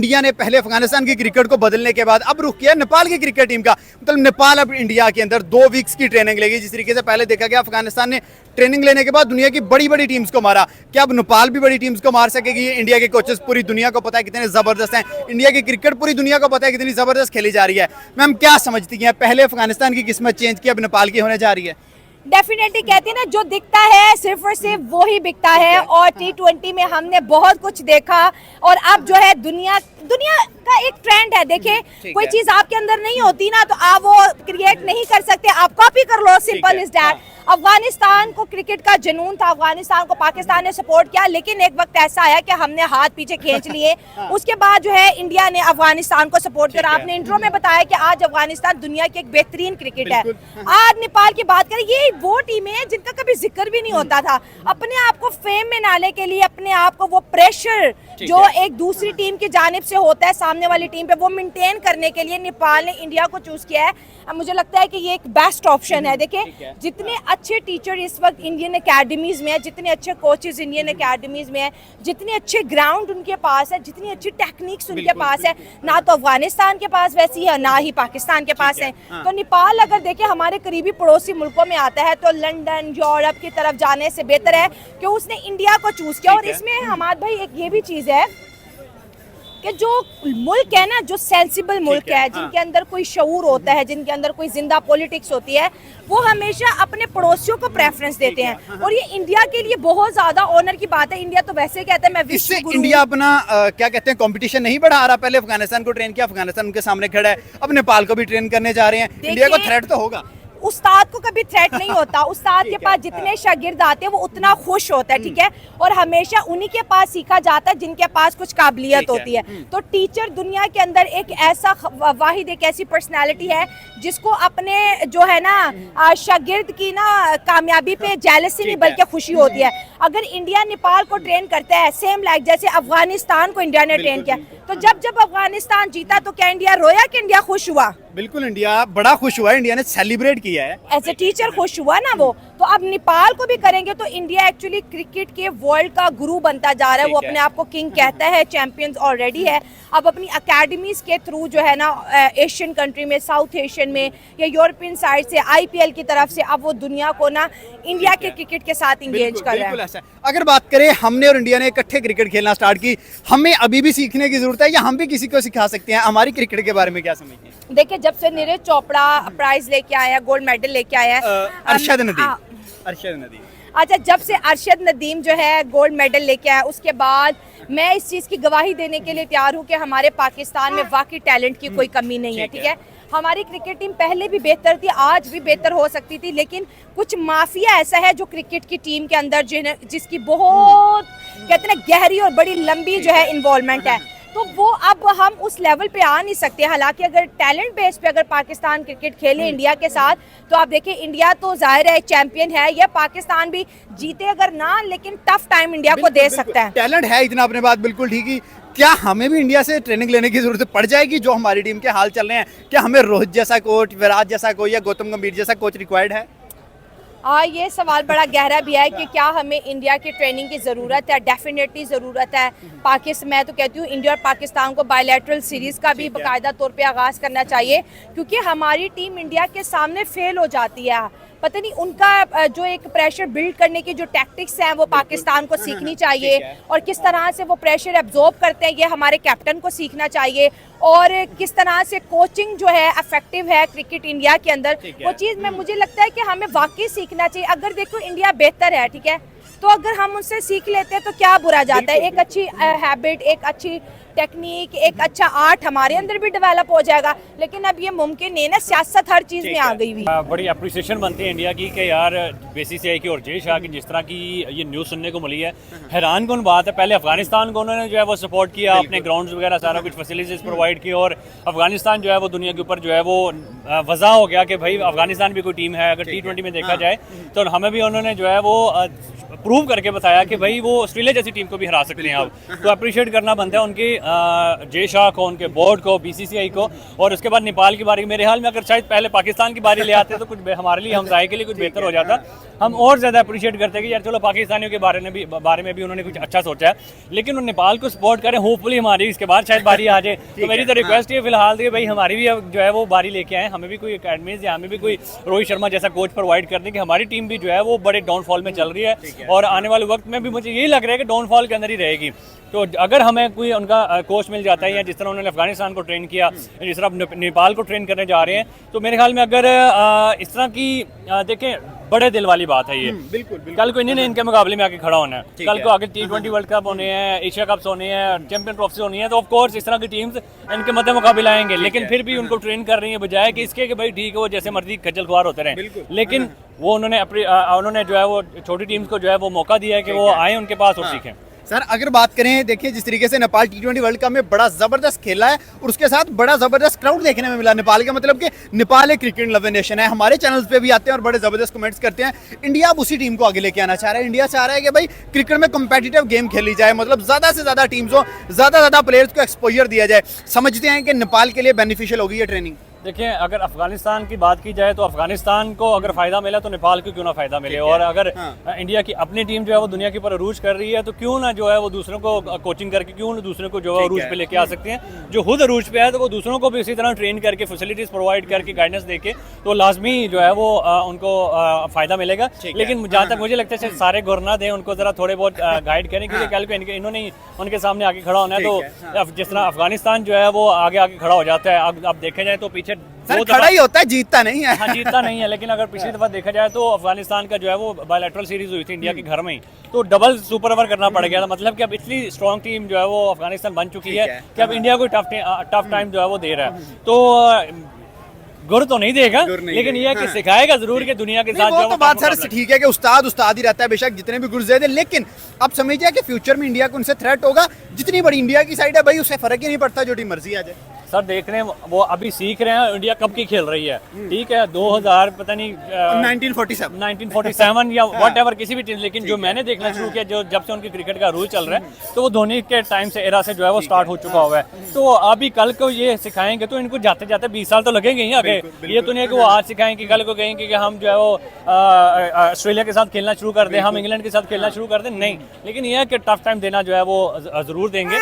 India ने पहले अफगानिस्तान की क्रिकेट को बदलने के बाद अब रुख किया नेपाल की क्रिकेट टीम का। मतलब नेपाल अब इंडिया के अंदर 2 वीक्स की ट्रेनिंग लेगी। जिस तरीके से पहले देखा गया अफगानिस्तान ने ट्रेनिंग लेने के बाद दुनिया की बड़ी बड़ी टीम्स को मारा, क्या अब नेपाल भी बड़ी टीम्स को मार सकेगी? इंडिया के कोचेस पूरी दुनिया को पता है कितने जबरदस्त हैं, इंडिया की क्रिकेट पूरी दुनिया को पता है कितनी जबरदस्त खेली जा रही है। मैम क्या समझती हैं, पहले अफगानिस्तान की किस्मत चेंज की, अब नेपाल की होने जा रही है? डेफिनेटली कहती है ना, जो दिखता है सिर्फ और सिर्फ वो ही बिकता है। और T20 में हमने बहुत कुछ देखा और अब जो है दुनिया का एक ट्रेंड है। देखिए कोई चीज आपके अंदर नहीं होती ना तो आप वो क्रिएट नहीं कर सकते, आप कॉपी कर लो, सिंपल इज दैट। अफगानिस्तान को क्रिकेट का जुनून था, अफगानिस्तान को पाकिस्तान ने सपोर्ट किया, लेकिन एक वक्त ऐसा आया कि हमने हाथ पीछे खींच लिए। उसके बाद जो है इंडिया ने अफगानिस्तान को सपोर्ट किया। आपने इंट्रो में बताया कि आज अफगानिस्तान दुनिया की एक बेहतरीन क्रिकेट है। आज नेपाल की बात करें, ये वो टीमें हैं जिनका कभी जिक्र भी नहीं होता था। अपने आप को फेम में लाने के लिए, अपने आप को वो प्रेशर जो एक दूसरी टीम की जानिब से होता है सामने वाली टीम पे, वो मेंटेन करने के लिए नेपाल ने इंडिया को चूज किया है। अब मुझे लगता है कि ये एक बेस्ट ऑप्शन है। देखिए जितने अच्छे टीचर इस वक्त इंडियन एकेडमीज में है, जितने अच्छे कोचेज इंडियन एकेडमीज में है, जितने अच्छे ग्राउंड उनके पास है, जितनी अच्छी टेक्निक्स उनके पास है, ना तो अफगानिस्तान के पास वैसी है ना ही पाकिस्तान के पास है। तो नेपाल अगर देखें हमारे करीबी पड़ोसी मुल्कों में आता है तो लंदन यूरोप की तरफ जाने से बेहतर है कि उसने इंडिया को चूज किया। और इसमें हमारे भाई एक ये भी चीज है कि जो मुल्क है ना, जो सेंसिबल मुल्क है, जिनके अंदर कोई शऊर होता है, जिनके अंदर कोई जिंदा पॉलिटिक्स होती है, वो हमेशा अपने पड़ोसियों को प्रेफरेंस देते हैं। और ये इंडिया के लिए बहुत ज्यादा ऑनर की बात है। इंडिया तो वैसे कहता है मैं विश्व गुरु। इंडिया अपना क्या कहते हैं कंपटीशन नहीं बढ़ा रहा। पहले अफगानिस्तान को ट्रेन किया, अफगानिस्तान उनके सामने खड़ा है, अब नेपाल को भी ट्रेन करने जा रहे हैं। इंडिया को थ्रेट तो होगा। उस्ताद को कभी थ्रेट नहीं होता। उस्ताद के पास जितने शागिर्द आते हैं वो उतना खुश होता है, ठीक है। और हमेशा उन्हीं के पास सीखा जाता है जिनके पास कुछ काबिलियत होती है। तो टीचर दुनिया के अंदर एक ऐसा वाहिद एक ऐसी पर्सनालिटी है जिसको अपने जो है ना शागिर्द की ना कामयाबी पे जेलसी नहीं बल्कि खुशी होती है। अगर इंडिया नेपाल को ट्रेन करता है सेम लाइक जैसे अफगानिस्तान को इंडिया ने ट्रेन किया, तो जब अफगानिस्तान जीता तो क्या इंडिया रोया कि इंडिया खुश हुआ? बिल्कुल, इंडिया बड़ा खुश हुआ है, इंडिया ने सेलिब्रेट किया है। एज ए टीचर खुश हुआ ना वो। तो अब नेपाल को भी करेंगे तो इंडिया एक्चुअली क्रिकेट के वर्ल्ड का गुरु बनता जा रहा है। वो अपने आप को किंग कहता है, चैंपियंस ऑलरेडी है। अब अपनी अकेडमीज के थ्रू जो है ना एशियन कंट्री में, साउथ एशियन में या यूरोपियन साइड से, IPL की तरफ से अब वो दुनिया को ना इंडिया के क्रिकेट के साथ इंगेज कर रहा है। अगर बात करें हमने और इंडिया ने इकट्ठे क्रिकेट खेलना स्टार्ट की, हमें अभी भी सीखने की जरूरत है या हम भी किसी को सिखा सकते हैं? हमारी क्रिकेट के बारे में क्या समझते हैं? देखिए जब से नीरज चोपड़ा प्राइज लेके आया, गोल्ड मेडल लेके आया, अरशद नदीम। अच्छा, जब से अरशद नदीम जो है गोल्ड मेडल लेके आया, उसके बाद मैं इस चीज़ की गवाही देने के लिए तैयार हूँ कि हमारे पाकिस्तान में वाकई टैलेंट की कोई कमी नहीं है, ठीक है। हमारी क्रिकेट टीम पहले भी बेहतर थी, आज भी बेहतर हो सकती थी, लेकिन कुछ माफिया ऐसा है जो क्रिकेट की टीम के अंदर जिसकी बहुत कहते हैं गहरी और बड़ी लंबी जो है इन्वॉल्वमेंट है, तो वो अब हम उस लेवल पे आ नहीं सकते। हालांकि अगर टैलेंट बेस पे अगर पाकिस्तान क्रिकेट खेले इंडिया के साथ, तो आप देखिए इंडिया तो जाहिर है चैंपियन है, या पाकिस्तान भी जीते अगर ना, लेकिन टफ टाइम इंडिया को दे सकता है। टैलेंट है इतना, अपने बात बिल्कुल ठीक ही। क्या हमें भी इंडिया से ट्रेनिंग लेने की जरूरत पड़ जाएगी जो हमारी टीम के हाल चल रहे हैं? क्या हमें रोहित जैसा कोच, विराट जैसा कोच या गौतम गंभीर जैसा कोच रिक्वायर्ड है? ये सवाल बड़ा गहरा भी है कि क्या हमें इंडिया की ट्रेनिंग की ज़रूरत है। डेफिनेटली ज़रूरत है। मैं तो कहती हूँ इंडिया और पाकिस्तान को बायलैटरल सीरीज़ का भी बाकायदा तौर पे आगाज़ करना चाहिए, क्योंकि हमारी टीम इंडिया के सामने फेल हो जाती है। पता नहीं उनका जो एक प्रेशर बिल्ड करने की जो टैक्टिक्स हैं वो पाकिस्तान को सीखनी चाहिए, और किस तरह से वो प्रेशर एब्जॉर्ब करते हैं ये हमारे कैप्टन को सीखना चाहिए, और किस तरह से कोचिंग जो है इफेक्टिव है क्रिकेट इंडिया के अंदर, वो चीज़ में मुझे लगता है कि हमें वाकई सीखना चाहिए। अगर देखो इंडिया बेहतर है, ठीक है, तो अगर हम उनसे सीख लेते हैं तो क्या बुरा जाता है। एक अच्छी हैबिट, एक अच्छी टेक्निक, एक अच्छा आर्ट हमारे अंदर भी डेवलप हो जाएगा। लेकिन अब ये मुमकिन नहीं है ना, सियासत हर चीज़ में आ गई हुई। बड़ी अप्रिसिएशन बनती है इंडिया की कि यार बेसिस है कि और जय शाह की जिस तरह की ये न्यूज़ सुनने को मिली है, हैरान कौन बात है। पहले अफगानिस्तान को उन्होंने जो है वो सपोर्ट किया, अपने ग्राउंड्स वगैरह सारा कुछ फैसिलिटीज़ प्रोवाइड की, और अफगानिस्तान जो है वो दुनिया के ऊपर जो है वो वजह हो गया कि भाई अफगानिस्तान भी कोई टीम है। अगर T20 में देखा जाए तो हमें भी उन्होंने जो है वो प्रूव करके बताया कि भाई वो ऑस्ट्रेलिया जैसी टीम को भी हरा सकते हैं। अब तो अप्रिशिएट करना बनता है। उनके जय शाह को, उनके बोर्ड को, बीसीसीआई को, और उसके बाद नेपाल की बारी। मेरे हाल में अगर शायद पहले पाकिस्तान की बारी ले आते तो कुछ हमारे लिए, हमसाये के लिए कुछ बेहतर हो जाता। हम और ज़्यादा अप्रिशिएट करते हैं कि यार चलो पाकिस्तानियों के बारे में भी उन्होंने कुछ अच्छा सोचा है, लेकिन वो नेपाल को सपोर्ट करें। होपफुली हमारी इसके बाद शायद बारी आ जाए। तो मेरी तो रिक्वेस्ट है फिलहाल कि भाई हमारी भी अब जो है वो बारी लेके आए, हमें भी कोई अकेडमीज या हमें भी कोई रोहित शर्मा जैसा कोच प्रोवाइड कर दें कि हमारी टीम भी जो है वो बड़े डाउनफॉल में चल रही है और आने वाले वक्त में भी मुझे यही लग रहा है कि डाउनफॉल के अंदर ही रहेगी। तो अगर हमें कोई उनका कोच मिल जाता है, या जिस तरह उन्होंने अफगानिस्तान को ट्रेन किया, जिस तरह अब नेपाल को ट्रेन करने जा रहे हैं, तो मेरे ख्याल में अगर इस तरह की देखें, बड़े दिल वाली बात है ये। बिल्कुल। कल को इन्हें इनके मुकाबले में आके खड़ा होना है। कल को आगे T20 वर्ल्ड कप होने हैं, एशिया कप्स होने हैं, चैंपियन ट्रॉफी होनी है, तो ऑफ कोर्स इस तरह की टीम्स इनके मध्य मुकाबले आएंगे। लेकिन फिर भी उनको ट्रेन कर रही है, बजाय कि इसके कि भाई ठीक है वो जैसे मर्जी खज्जल खुआर होते रहे। लेकिन वो उन्होंने जो है वो छोटी टीम्स को जो है वो मौका दिया है कि वो आए उनके पास और सीखें। सर अगर बात करें, देखिए जिस तरीके से नेपाल T20 वर्ल्ड कप में बड़ा जबरदस्त खेला है और उसके साथ बड़ा जबरदस्त क्राउड देखने में मिला नेपाल का, मतलब कि नेपाल एक क्रिकेट लव नेशन है। हमारे चैनल्स पे भी आते हैं और बड़े जबरदस्त कमेंट्स करते हैं। इंडिया अब उसी टीम को आगे लेके आना चाह रहा है। इंडिया चाह रहा है कि भाई क्रिकेट में कॉम्पिटिटिव गेम खेली जाए, मतलब ज्यादा से ज्यादा टीम्स हो, ज्यादा प्लेयर्स को एक्सपोजर दिया जाए। समझते हैं कि नेपाल के लिए बेनिफिशियल होगी ये ट्रेनिंग। देखिए, अगर अफगानिस्तान की बात की जाए तो अफगानिस्तान को अगर फायदा मिला तो नेपाल को क्यों ना फायदा मिले, और अगर इंडिया की अपनी टीम जो है वो दुनिया के ऊपर अरूज कर रही है तो क्यों ना जो है वो दूसरों को कोचिंग करके क्यों ना दूसरों को जो है अरूज पे लेके आ सकते हैं। जो खुद अरूज पे है तो वो दूसरों को भी इसी तरह ट्रेन करके, फैसिलिटीज प्रोवाइड करके, गाइडेंस देके, तो लाजमी जो है वो उनको फायदा मिलेगा। लेकिन जहाँ तक मुझे लगता है सारे गुरना दें, उनको जरा थोड़े बहुत गाइड करें, क्योंकि कल को इन्होंने उनके सामने आगे खड़ा होना है। तो जिस तरह अफगानिस्तान जो है वो आगे खड़ा हो जाता है, अब देखा जाए तो पीछे खड़ा ही होता है, जीतता नहीं है। हाँ, जीतता नहीं है। लेकिन अगर पिछली दफा देखा जाए तो अफगानिस्तान का जो है वो बायलैटरल सीरीज हुई थी इंडिया के घर में ही, तो डबल सुपर ओवर करना पड़ गया था। मतलब कि अब इतनी स्ट्रॉन्ग टीम जो है वो अफगानिस्तान बन चुकी है कि अब इंडिया को टफ टाइम जो है वो दे रहा है। तो गुर तो नहीं देगा, लेकिन यह कि सिखाएगा जरूर कि दुनिया के साथ। वो तो बात सर ठीक है कि उस्ताद ही रहता है, बेशक जितने भी गुर दे दे, लेकिन अब समझिए कि फ्यूचर में इंडिया को उनसे थ्रेट होगा। जितनी बड़ी इंडिया की साइड है भाई, उसे फर्क ही नहीं पड़ता, जो टीम मर्जी आ जाए। सर देख रहे हैं वो अभी सीख रहे हैं इंडिया कब की खेल रही है। ठीक है, 2000 पता नहीं 1947 या व्हाटएवर किसी भी टीम, लेकिन जो मैंने देखना शुरू किया, जो जब से उनकी क्रिकेट का रूल चल रहा है, तो वो धोनी के टाइम से एरा से जो है वो स्टार्ट हो चुका हुआ है। तो अभी कल को ये सिखाएंगे तो इनको जाते जाते 20 साल तो लगेंगे ही आगे। ये तो नहीं है कि वो आज सिखाएंगे कल को कहेंगे कि हम जो है वो ऑस्ट्रेलिया के साथ खेलना शुरू कर दें, हम इंग्लैंड के साथ खेलना शुरू कर दें, नहीं। लेकिन यह है कि टफ टाइम देना जो है वो जरूर देंगे,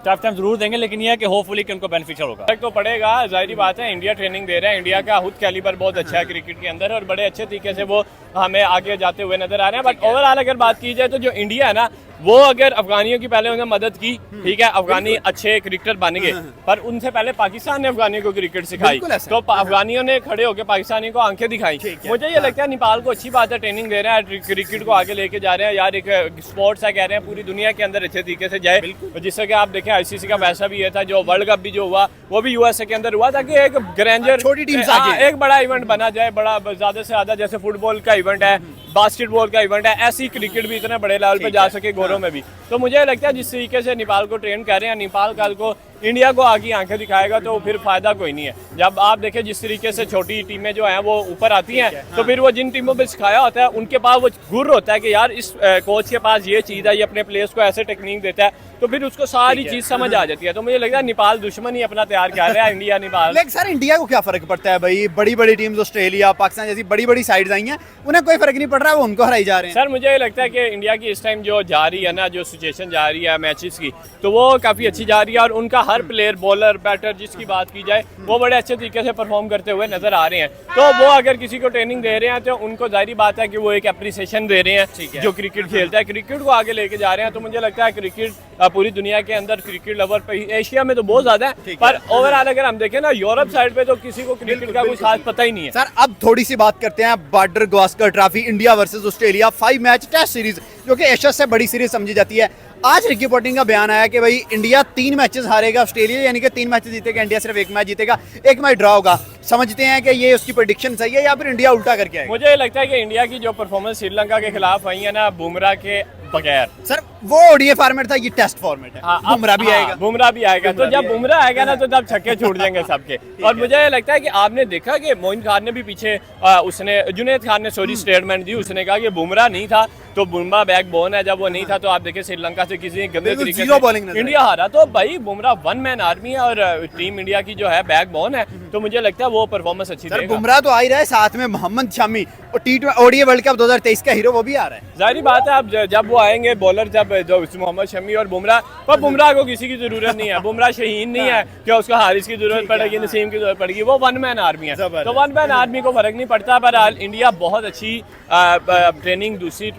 टफ टाइम जरूर देंगे, लेकिन यह है कि होपफुली कि उनको बेनिफिशियल होगा। फर्क तो पड़ेगा, जाहिर बात है। इंडिया ट्रेनिंग दे रहा है, इंडिया का खुद कैलिबर बहुत अच्छा है क्रिकेट के अंदर, और बड़े अच्छे तरीके से वो हमें आगे जाते हुए नजर आ रहे हैं। बट ओवरऑल अगर बात की जाए तो जो इंडिया है ना, वो अगर अफगानियों की पहले उन्हें मदद की, ठीक है, अफगानी अच्छे क्रिकेटर बन गए, पर उनसे पहले पाकिस्तान ने अफगानियों को क्रिकेट सिखाई, तो अफगानियों ने खड़े होकर पाकिस्तानी को आंखें दिखाई। मुझे ये लगता है नेपाल को अच्छी बात है, ट्रेनिंग दे रहा है, क्रिकेट को आगे लेके जा रहे हैं। यार एक स्पोर्ट्स है, कह रहे हैं पूरी दुनिया के अंदर अच्छे तरीके से जाए, जिससे कि आप देखें ICC का वैसा भी ये था, जो वर्ल्ड कप भी जो हुआ वो भी USA के अंदर हुआ, ताकि एक ग्रैंडर छोटी टीम एक बड़ा इवेंट बना जाए, बड़ा ज्यादा से ज्यादा, जैसे फुटबॉल का इवेंट है, बास्केटबॉल का इवेंट है, ऐसी क्रिकेट भी इतने बड़े लेवल पे जा सके गौरव में भी। तो मुझे लगता है जिस तरीके से नेपाल को ट्रेन कर रहे हैं, नेपाल कल को इंडिया को आगे आंखें दिखाएगा, तो फिर फायदा कोई नहीं है। जब आप देखें जिस तरीके से छोटी टीमें जो हैं वो ऊपर आती हैं, तो फिर वो जिन टीमों पे सिखाया होता है उनके पास वो गुर होता है कि यार इस कोच के पास ये चीज़ है, ये अपने प्लेयर्स को ऐसे टेक्निक देता है, तो फिर उसको सारी चीज़ समझ आ जाती है। तो मुझे लगता है नेपाल दुश्मन ही अपना तैयार कर रहा है, इंडिया नेपाल। लेकिन सर इंडिया को क्या फर्क पड़ता है भाई, बड़ी टीम्स ऑस्ट्रेलिया, पाकिस्तान जैसी बड़ी साइड्स आई हैं, उन्हें कोई फर्क नहीं पड़ रहा है, वो उनको हराई जा रहे हैं। सर मुझे लगता है कि इंडिया की इस टाइम जो जा रही है ना, जो सिचुएशन जा रही है मैचेस की, तो वो काफ़ी अच्छी जा रही है, और उनका हर प्लेयर, बॉलर, बैटर, जिसकी बात की जाए, वो बड़े अच्छे तरीके से परफॉर्म करते हुए नजर आ रहे हैं। तो वो अगर किसी को ट्रेनिंग दे रहे हैं तो उनको जाहिर बात है कि वो एक अप्रिसिएशन दे रहे हैं जो क्रिकेट खेलता है, क्रिकेट को आगे लेके जा रहे हैं। तो मुझे लगता है क्रिकेट पूरी दुनिया के अंदर क्रिकेट लवर पे, एशिया में तो बहुत ज्यादा है, पर ओवरऑल अगर हम देखें ना, यूरोप साइड पे तो किसी को क्रिकेट का कोई खास पता ही नहीं है। सर अब थोड़ी सी बात करते हैं border Gavaskar trophy, India versus Australia 5 match test series, जो कि एशिया से बड़ी सीरीज समझी जाती है। आज रिकी पोंटिंग का बयान आया कि भाई इंडिया 3 मैचेस हारेगा, ऑस्ट्रेलिया यानी कि 3 मैचेस जीतेगा, इंडिया सिर्फ 1 मैच जीतेगा, 1 मैच ड्रॉ होगा। समझते हैं कि ये उसकी प्रेडिक्शन सही है या फिर इंडिया उल्टा करके आएगा? मुझे लगता है कि इंडिया की जो परफॉर्मेंस श्रीलंका के खिलाफ आई है ना, बुमराह के बगैर, सर वो ओडीआई फॉर्मेट था, ये टेस्ट फॉर्मेट है। बुमराह भी आएगा, बुमराह भी आएगा, तो जब बुमराह आएगा ना, तो तब छक्के छूट जाएंगे सबके। और मुझे लगता है कि आपने देखा कि मोइन खान ने भी पीछे उसने, जुनैद खान ने सॉरी स्टेटमेंट दी, उसने कहा कि बुमराह नहीं था तो बुमराह बैकबोन है, जब वो नहीं था तो आप देखिए श्रीलंका से किसी गंदे बिल्कुल तरीके zero से bowling नजर इंडिया हारा। तो भाई बुमराह वन मैन आर्मी है और टीम इंडिया की जो है बैकबोन है, तो मुझे लगता है वो परफॉर्मेंस अच्छी सर देगा। बुमराह तो आ ही रहा है, साथ में मोहम्मद शमी और ODI वर्ल्ड कप 2023 का हीरो वो भी आ रहा है। जाहिर बात है, अब जब वो आएंगे बॉलर, जब जो मोहम्मद शमी और बुमराह, पर बुमराह को किसी की जरूरत नहीं है, बुमराह शहीन नहीं है कि उसको हारिस की जरूरत पड़ेगी, नसीम की जरूरत पड़ेगी, वो वन मैन आर्मी है। जबरदस्त। तो वन मैन आर्मी को फर्क नहीं पड़ता, पर इंडिया बहुत अच्छी ट्रेनिंग दूसरी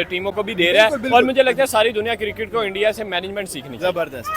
टीमों को भी दे रहा बिल्कुल, है, बिल्कुल। और मुझे लगता है सारी दुनिया क्रिकेट को इंडिया से मैनेजमेंट सीखनी चाहिए। जबरदस्त।